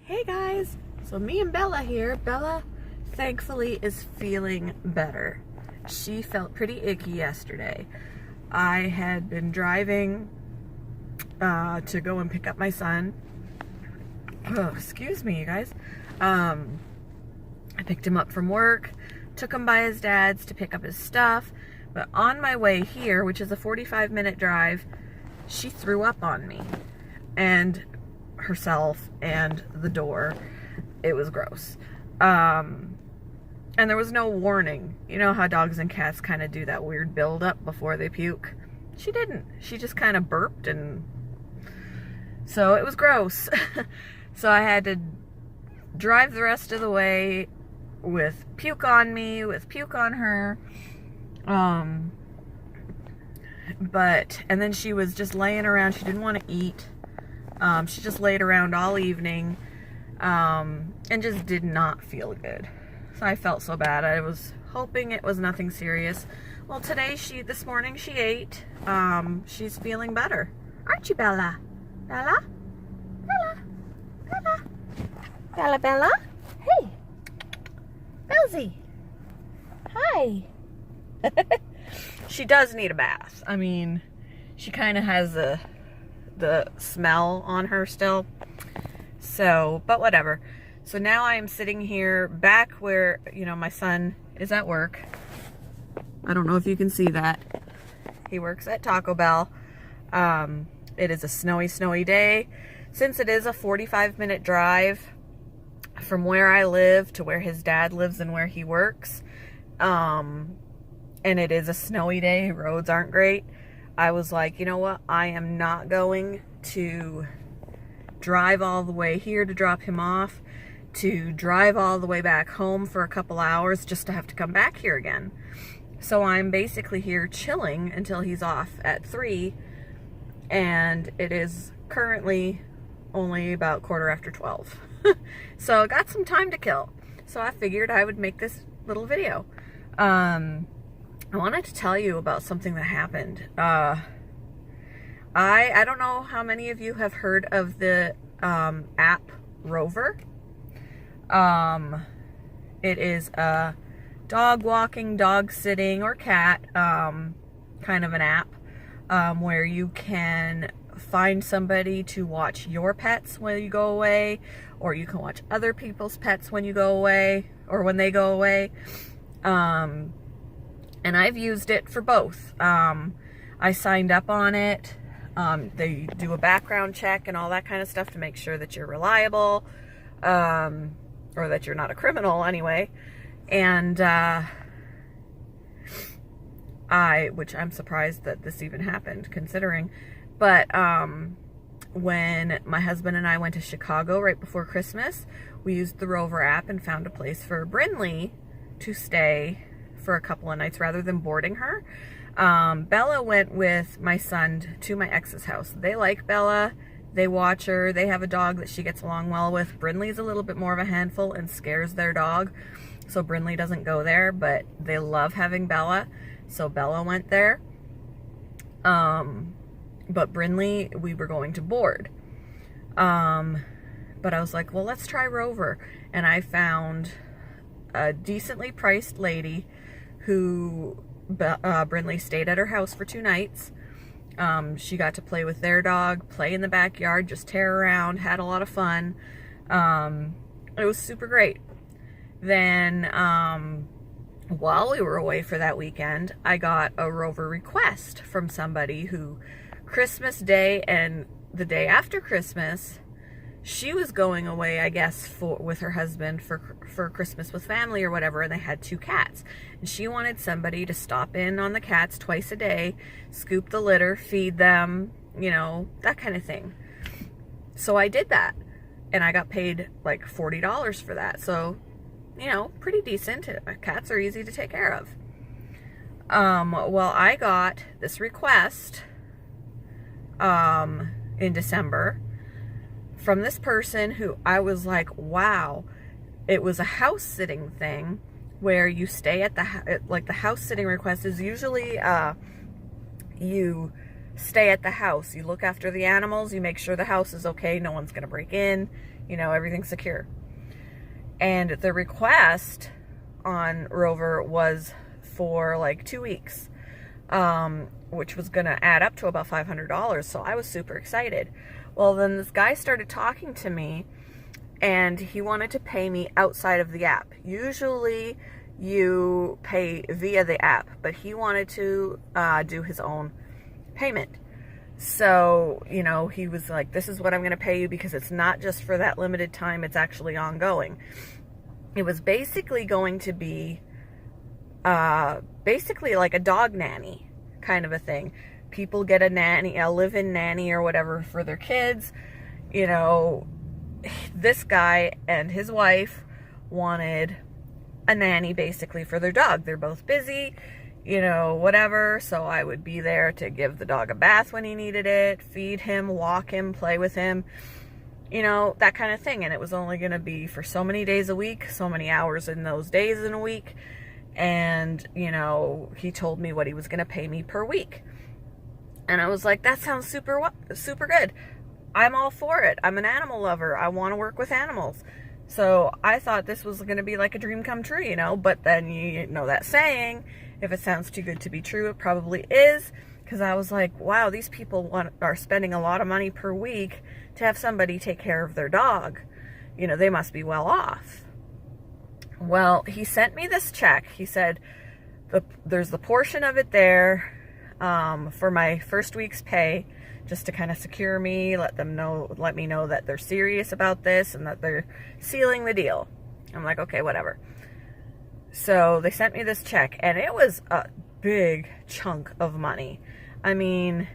Hey guys, so me and Bella here. Bella thankfully is feeling better. She felt pretty icky yesterday. I had been driving to go and pick up my son. Oh, excuse me, you guys. I picked him up from work, took him by his dad's to pick up his stuff, but on my way here, which is a 45-minute drive, she threw up on me and herself and the door. It was gross. And there was no warning. You know how dogs and cats kind of do that weird build-up before they puke? She didn't. She just kind of burped, and so it was gross. So I had to drive the rest of the way with puke on me, with puke on her. And then she was just laying around. She didn't want to eat. She just laid around all evening, and just did not feel good. So I felt so bad. I was hoping it was nothing serious. Well, this morning she ate. She's feeling better. Aren't you, Bella? Bella? Bella? Bella? Bella, Bella? Hey. Belzy. Hi. She does need a bath. I mean, she kind of has the smell on her still. So, but whatever. So now I am sitting here back where, my son is at work. I don't know if you can see that. He works at Taco Bell. It is a snowy day. Since it is a 45-minute drive from where I live to where his dad lives and where he works, and it is a snowy day, roads aren't great, I was like, you know what? I am not going to drive all the way here to drop him off, to drive all the way back home for a couple hours just to have to come back here again. So I'm basically here chilling until he's off at 3, and it is currently only about 12:15. So I got some time to kill. So I figured I would make this little video. I wanted to tell you about something that happened. I don't know how many of you have heard of the app Rover. It is a dog walking, dog sitting, or cat kind of an app where you can find somebody to watch your pets when you go away, or you can watch other people's pets when you go away, or when they go away. And I've used it for both. I signed up on it. They do a background check and all that kind of stuff to make sure that you're reliable, or that you're not a criminal anyway. And which I'm surprised that this even happened, considering. But when my husband and I went to Chicago right before Christmas, we used the Rover app and found a place for Brinley to stay for a couple of nights rather than boarding her. Bella went with my son to my ex's house. They like Bella. They watch her. They have a dog that she gets along well with. Brinley's a little bit more of a handful and scares their dog, so Brinley doesn't go there, but they love having Bella, so Bella went there. But Brinley, we were going to board. But I was like, well, let's try Rover. And I found a decently priced lady who Brinley stayed at her house for 2 nights. She got to play with their dog, play in the backyard, just tear around, had a lot of fun. It was super great. Then, while we were away for that weekend, I got a Rover request from somebody who Christmas Day and the day after Christmas, she was going away, I guess, with her husband for Christmas with family or whatever, and they had 2 cats. And she wanted somebody to stop in on the cats twice a day, scoop the litter, feed them, that kind of thing. So I did that, and I got paid like $40 for that. So, pretty decent. Cats are easy to take care of. Well, I got this request in December from this person who I was like, wow. It was a house sitting thing where you stay at the house sitting request is usually you stay at the house, you look after the animals, you make sure the house is okay, no one's gonna break in, You know, everything's secure. And the request on Rover was for like 2 weeks, which was going to add up to about $500. So I was super excited. Well, then this guy started talking to me, and he wanted to pay me outside of the app. Usually you pay via the app, but he wanted to do his own payment. So, you know, he was like, this is what I'm going to pay you, because it's not just for that limited time, it's actually ongoing. It was basically going to be basically like a dog nanny kind of a thing. People get a nanny, a live-in nanny or whatever for their kids. You know, this guy and his wife wanted a nanny basically for their dog. They're both busy, you know, whatever. So I would be there to give the dog a bath when he needed it, feed him, walk him, play with him, you know, that kind of thing. And it was only going to be for so many days a week, so many hours in those days in a week. And, you know, he told me what he was going to pay me per week. And I was like, that sounds super good. I'm all for it. I'm an animal lover. I want to work with animals. So I thought this was going to be like a dream come true, you know. But then, you know that saying, if it sounds too good to be true, it probably is. Because I was like, wow, these people are spending a lot of money per week to have somebody take care of their dog. You know, they must be well off. Well, he sent me this check. He said, there's the portion of it there for my first week's pay, just to kind of secure me, let me know that they're serious about this and that they're sealing the deal. I'm like, okay, whatever. So they sent me this check, and it was a big chunk of money. I mean,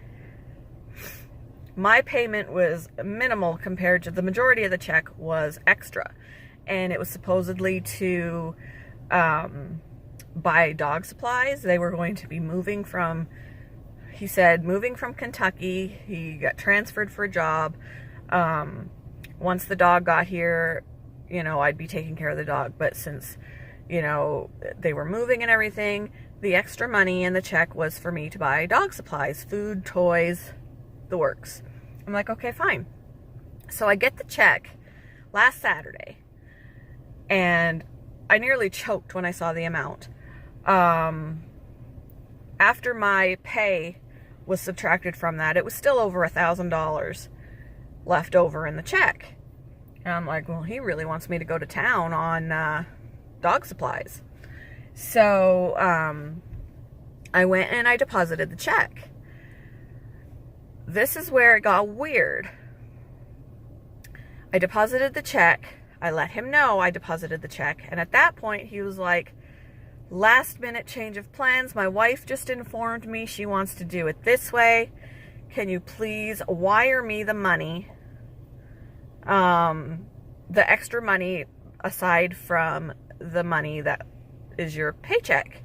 my payment was minimal compared to the majority of the check was extra. And it was supposedly to buy dog supplies. They were going to be moving from Kentucky. He got transferred for a job. Once the dog got here, you know, I'd be taking care of the dog. But since, you know, they were moving and everything, the extra money in the check was for me to buy dog supplies, food, toys, the works. I'm like, okay, fine. So I get the check last Saturday, and I nearly choked when I saw the amount. After my pay was subtracted from that, it was still over $1,000 left over in the check. And I'm like, well, he really wants me to go to town on dog supplies. So I went and I deposited the check. This is where it got weird. I deposited the check. I let him know I deposited the check. And at that point, he was like, last minute change of plans. My wife just informed me she wants to do it this way. Can you please wire me the money? The extra money aside from the money that is your paycheck.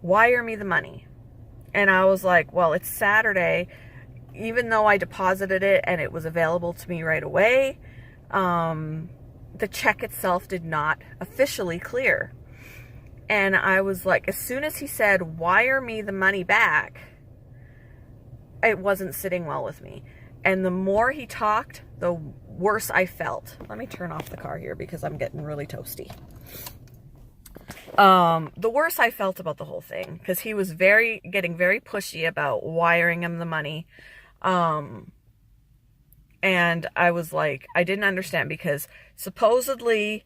Wire me the money. And I was like, well, it's Saturday. Even though I deposited it and it was available to me right away, the check itself did not officially clear. And I was like, as soon as he said, wire me the money back, it wasn't sitting well with me. And the more he talked, the worse I felt. Let me turn off the car here because I'm getting really toasty. The worse I felt about the whole thing, because he was getting very pushy about wiring him the money. And I was like, I didn't understand, because supposedly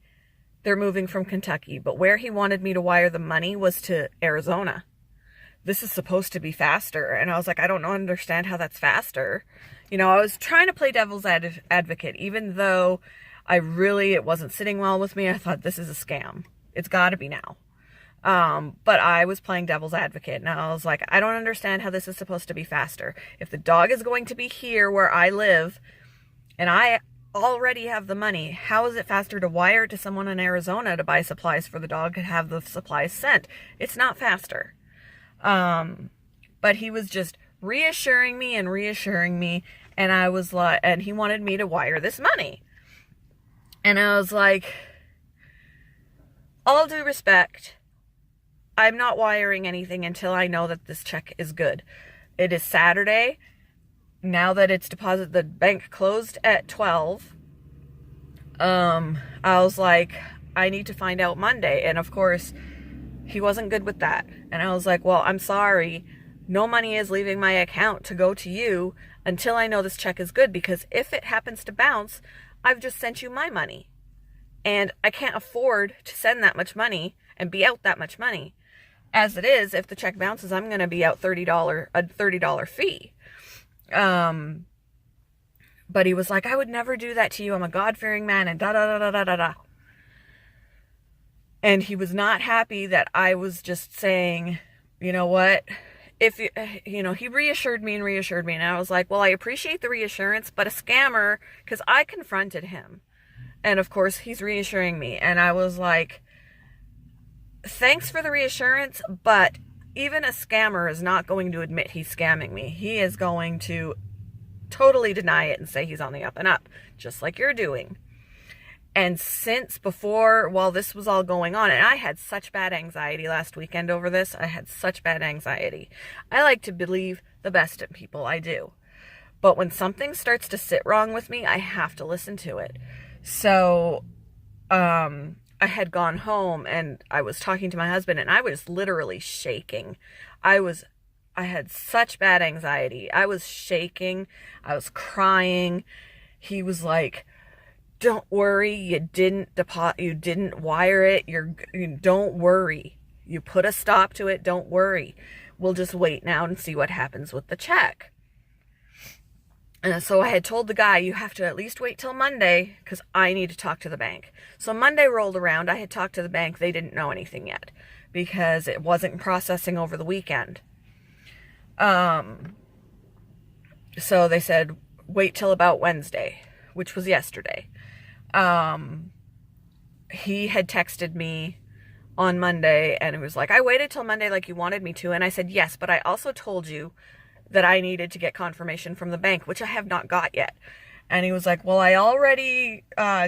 they're moving from Kentucky, but where he wanted me to wire the money was to Arizona. This is supposed to be faster. And I was like, I don't understand how that's faster. You know, I was trying to play devil's advocate, even though it wasn't sitting well with me. I thought, this is a scam. It's got to be now. But I was playing devil's advocate, and I was like, I don't understand how this is supposed to be faster. If the dog is going to be here where I live, and I already have the money, how is it faster to wire it to someone in Arizona to buy supplies for the dog and have the supplies sent? It's not faster. But he was just reassuring me, and I was like, and he wanted me to wire this money. And I was like, all due respect, I'm not wiring anything until I know that this check is good. It is Saturday. Now that it's deposited, the bank closed at 12. I was like, I need to find out Monday. And of course, he wasn't good with that. And I was like, well, I'm sorry. No money is leaving my account to go to you until I know this check is good, because if it happens to bounce, I've just sent you my money. And I can't afford to send that much money and be out that much money. As it is, if the check bounces, I'm going to be out a $30 fee. But he was like, I would never do that to you. I'm a God-fearing man, and da-da-da-da-da-da. And he was not happy that I was just saying, you know what, if he reassured me, and I was like, well, I appreciate the reassurance, but a scammer, because I confronted him. And of course, he's reassuring me. And I was like, thanks for the reassurance, but even a scammer is not going to admit he's scamming me. He is going to totally deny it and say he's on the up and up, just like you're doing. And while this was all going on, and I had such bad anxiety last weekend over this, I like to believe the best in people, I do. But when something starts to sit wrong with me, I have to listen to it. So, I had gone home and I was talking to my husband, and I was literally shaking. I had such bad anxiety. I was shaking. I was crying. He was like, don't worry. You didn't wire it. Don't worry. You put a stop to it. Don't worry. We'll just wait now and see what happens with the check. And so I had told the guy, you have to at least wait till Monday because I need to talk to the bank. So Monday rolled around. I had talked to the bank. They didn't know anything yet because it wasn't processing over the weekend. So they said, wait till about Wednesday, which was yesterday. He had texted me on Monday and it was like, I waited till Monday like you wanted me to. And I said, yes, but I also told you that I needed to get confirmation from the bank, which I have not got yet. And he was like, well, I already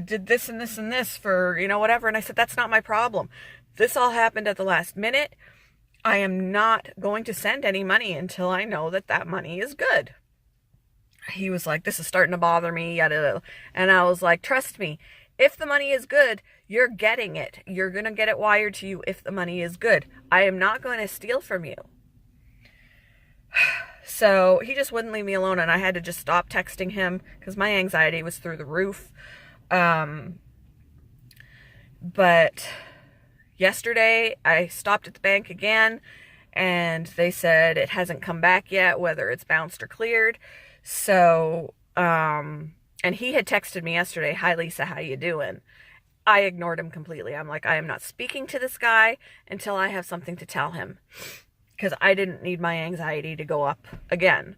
did this and this and this for, whatever. And I said, that's not my problem. This all happened at the last minute. I am not going to send any money until I know that money is good. He was like, this is starting to bother me, yada, yada. And I was like, trust me, if the money is good, you're getting it. You're going to get it wired to you if the money is good. I am not going to steal from you. So he just wouldn't leave me alone, and I had to just stop texting him because my anxiety was through the roof. But yesterday I stopped at the bank again, and they said it hasn't come back yet, whether it's bounced or cleared. So, and he had texted me yesterday, hi Lisa, how you doing? I ignored him completely. I'm like, I am not speaking to this guy until I have something to tell him, because I didn't need my anxiety to go up again.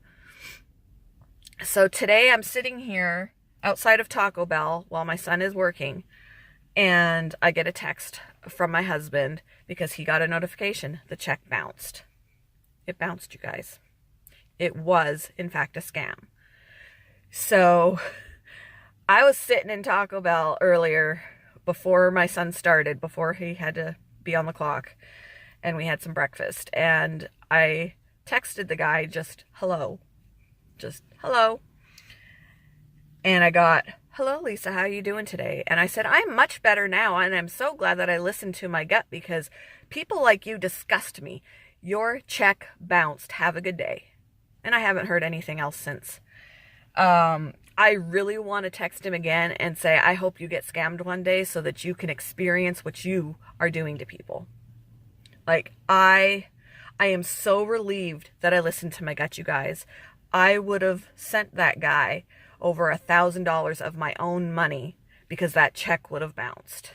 So today I'm sitting here outside of Taco Bell while my son is working, and I get a text from my husband because he got a notification. The check bounced. It bounced, you guys. It was, in fact, a scam. So I was sitting in Taco Bell earlier before my son started, before he had to be on the clock, and we had some breakfast. And I texted the guy just hello. And I got, hello, Lisa, how are you doing today? And I said, I'm much better now, and I'm so glad that I listened to my gut because people like you disgust me. Your check bounced. Have a good day. And I haven't heard anything else since. I really want to text him again and say, I hope you get scammed one day so that you can experience what you are doing to people. Like, I am so relieved that I listened to my gut, you guys. I would have sent that guy over $1,000 of my own money because that check would have bounced.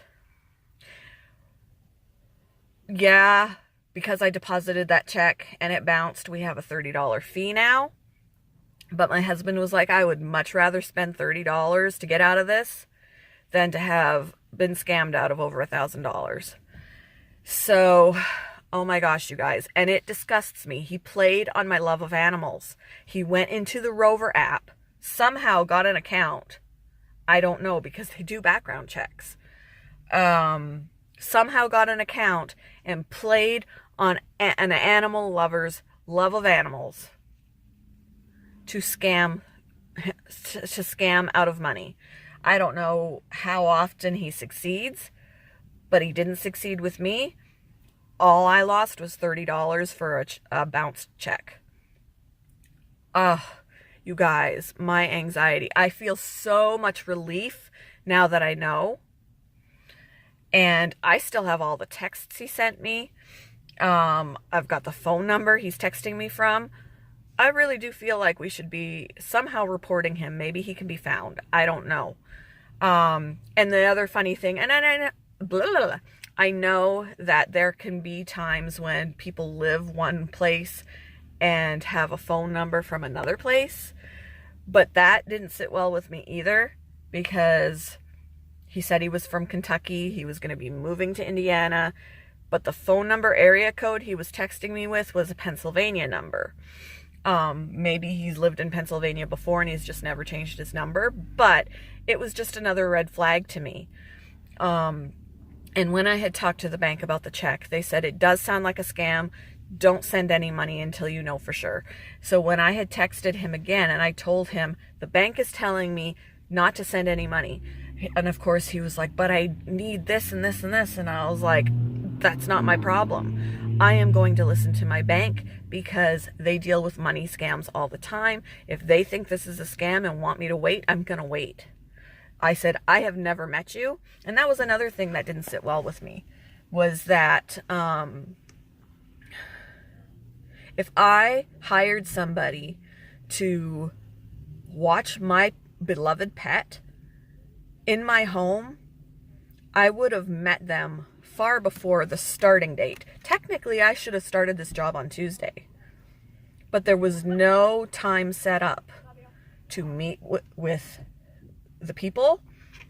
Yeah, because I deposited that check and it bounced, we have a $30 fee now. But my husband was like, I would much rather spend $30 to get out of this than to have been scammed out of over $1,000. So, oh my gosh, you guys. And it disgusts me. He played on my love of animals. He went into the Rover app, somehow got an account. I don't know, because they do background checks. Somehow got an account and played on an animal lover's love of animals to scam out of money. I don't know how often he succeeds, but he didn't succeed with me. All I lost was $30 for a bounced check. Ugh, you guys, my anxiety. I feel so much relief now that I know. And I still have all the texts he sent me. I've got the phone number he's texting me from. I really do feel like we should be somehow reporting him. Maybe he can be found. I don't know. And the other funny thing, and I know that there can be times when people live one place and have a phone number from another place, but that didn't sit well with me either, because he said he was from Kentucky, he was going to be moving to Indiana, but the phone number area code he was texting me with was a Pennsylvania number. Maybe he's lived in Pennsylvania before and he's just never changed his number, but it was just another red flag to me. And when I had talked to the bank about the check, they said it does sound like a scam. Don't send any money until you know for sure. So when I had texted him again and I told him, the bank is telling me not to send any money. And of course he was like, but I need this and this and this. And I was like, that's not my problem. I am going to listen to my bank because they deal with money scams all the time. If they think this is a scam and want me to wait, I'm going to wait. I said, I have never met you. And that was another thing that didn't sit well with me, was that if I hired somebody to watch my beloved pet in my home, I would have met them far before the starting date. Technically, I should have started this job on Tuesday, but there was no time set up to meet with the people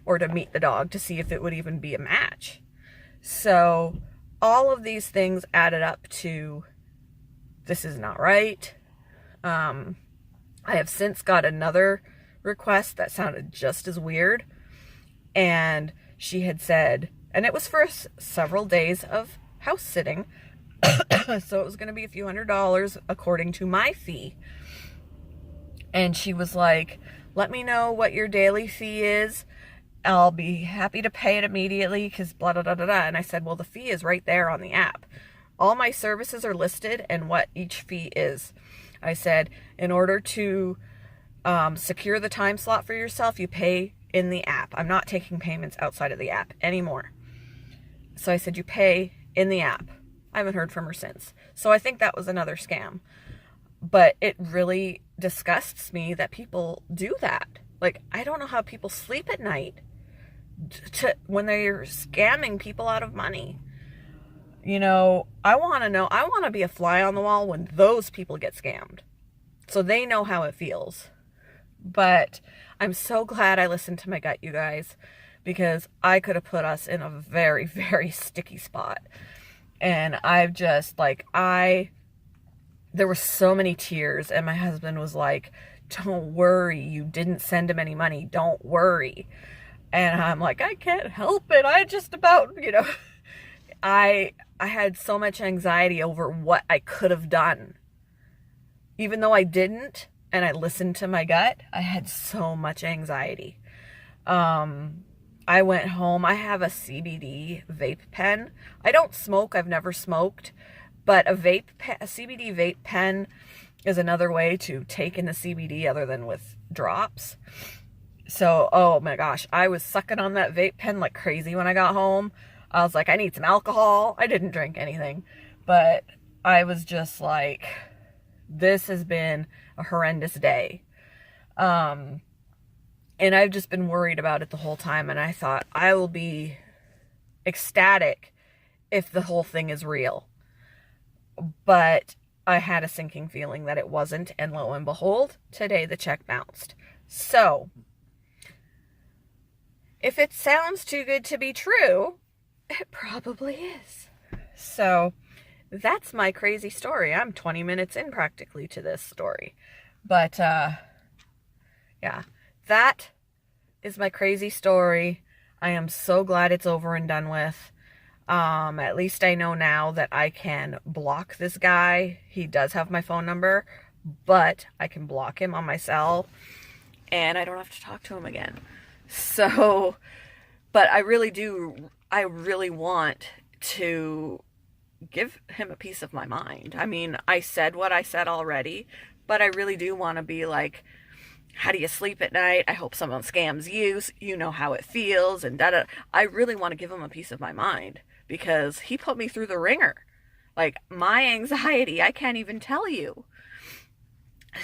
or to meet the dog to see if it would even be a match. So all of these things added up to, this is not right. I have since got another request that sounded just as weird. And she had said, and it was for several days of house sitting. So it was going to be a few $100s according to my fee. And she was like, let me know what your daily fee is. I'll be happy to pay it immediately because blah, blah, blah, blah, blah. And I said, well, the fee is right there on the app. All my services are listed and what each fee is. I said, in order to secure the time slot for yourself, you pay in the app. I'm not taking payments outside of the app anymore. So I said, you pay in the app. I haven't heard from her since. So I think that was another scam. But it really disgusts me that people do that. Like, I don't know how people sleep at night when they're scamming people out of money. You know, I want to be a fly on the wall when those people get scammed, so they know how it feels. But I'm so glad I listened to my gut, you guys, because I could have put us in a very, very sticky spot. And I've just, there were so many tears, and my husband was like, don't worry, you didn't send him any money, don't worry. And I'm like, I can't help it, I just about, I had so much anxiety over what I could have done. Even though I didn't, and I listened to my gut, I had so much anxiety. I went home. I have a CBD vape pen. I don't smoke. I've never smoked. But a CBD vape pen is another way to take in the CBD other than with drops. So, oh my gosh, I was sucking on that vape pen like crazy when I got home. I was like, I need some alcohol. I didn't drink anything. But I was just like, this has been a horrendous day. And I've just been worried about it the whole time. And I thought, I will be ecstatic if the whole thing is real. But I had a sinking feeling that it wasn't. And lo and behold, today the check bounced. So, if it sounds too good to be true, it probably is. So, that's my crazy story. I'm 20 minutes in practically to this story. But, yeah, that is my crazy story. I am so glad it's over and done with. At least I know now that I can block this guy. He does have my phone number, but I can block him on my cell, and I don't have to talk to him again. So, but I really want to give him a piece of my mind. I mean, I said what I said already, but I really do want to be like, how do you sleep at night? I hope someone scams you. You know how it feels, and da da. I really want to give him a piece of my mind because he put me through the ringer. Like, my anxiety, I can't even tell you.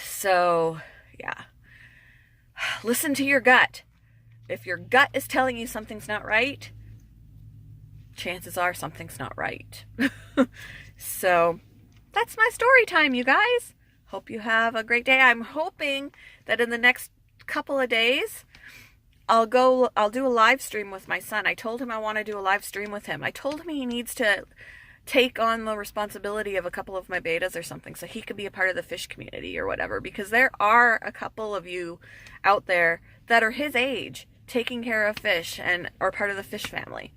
So, yeah. Listen to your gut. If your gut is telling you something's not right, chances are something's not right. So, that's my story time, you guys. Hope you have a great day. I'm hoping that in the next couple of days, I'll do a live stream with my son. I told him I want to do a live stream with him. I told him he needs to take on the responsibility of a couple of my betas or something so he could be a part of the fish community or whatever, because there are a couple of you out there that are his age taking care of fish and are part of the fish family.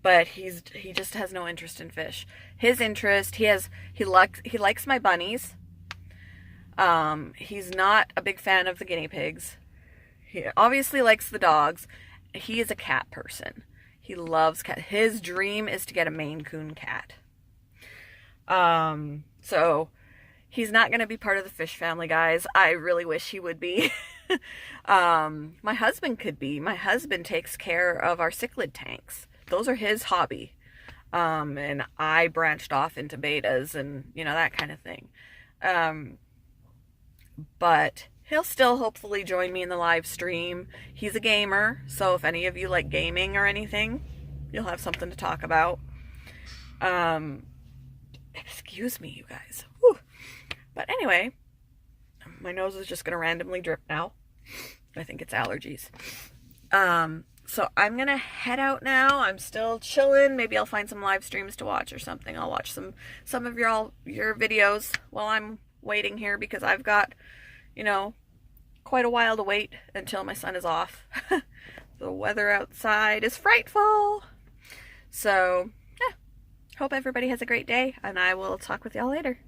But he just has no interest in fish. His interest, he likes my bunnies. He's not a big fan of the guinea pigs. He obviously likes the dogs. He is a cat person. He loves cat. His dream is to get a Maine Coon cat. So he's not going to be part of the fish family, guys. I really wish he would be. My husband could be. My husband takes care of our cichlid tanks. Those are his hobby. And I branched off into betas and, that kind of thing. But he'll still hopefully join me in the live stream. He's a gamer, so if any of you like gaming or anything, you'll have something to talk about. Excuse me, you guys. Whew. But anyway, my nose is just going to randomly drip now. I think it's allergies. So I'm going to head out now. I'm still chilling. Maybe I'll find some live streams to watch or something. I'll watch some of your videos while I'm waiting here because I've got, quite a while to wait until my son is off. The weather outside is frightful. So, yeah. Hope everybody has a great day, and I will talk with y'all later.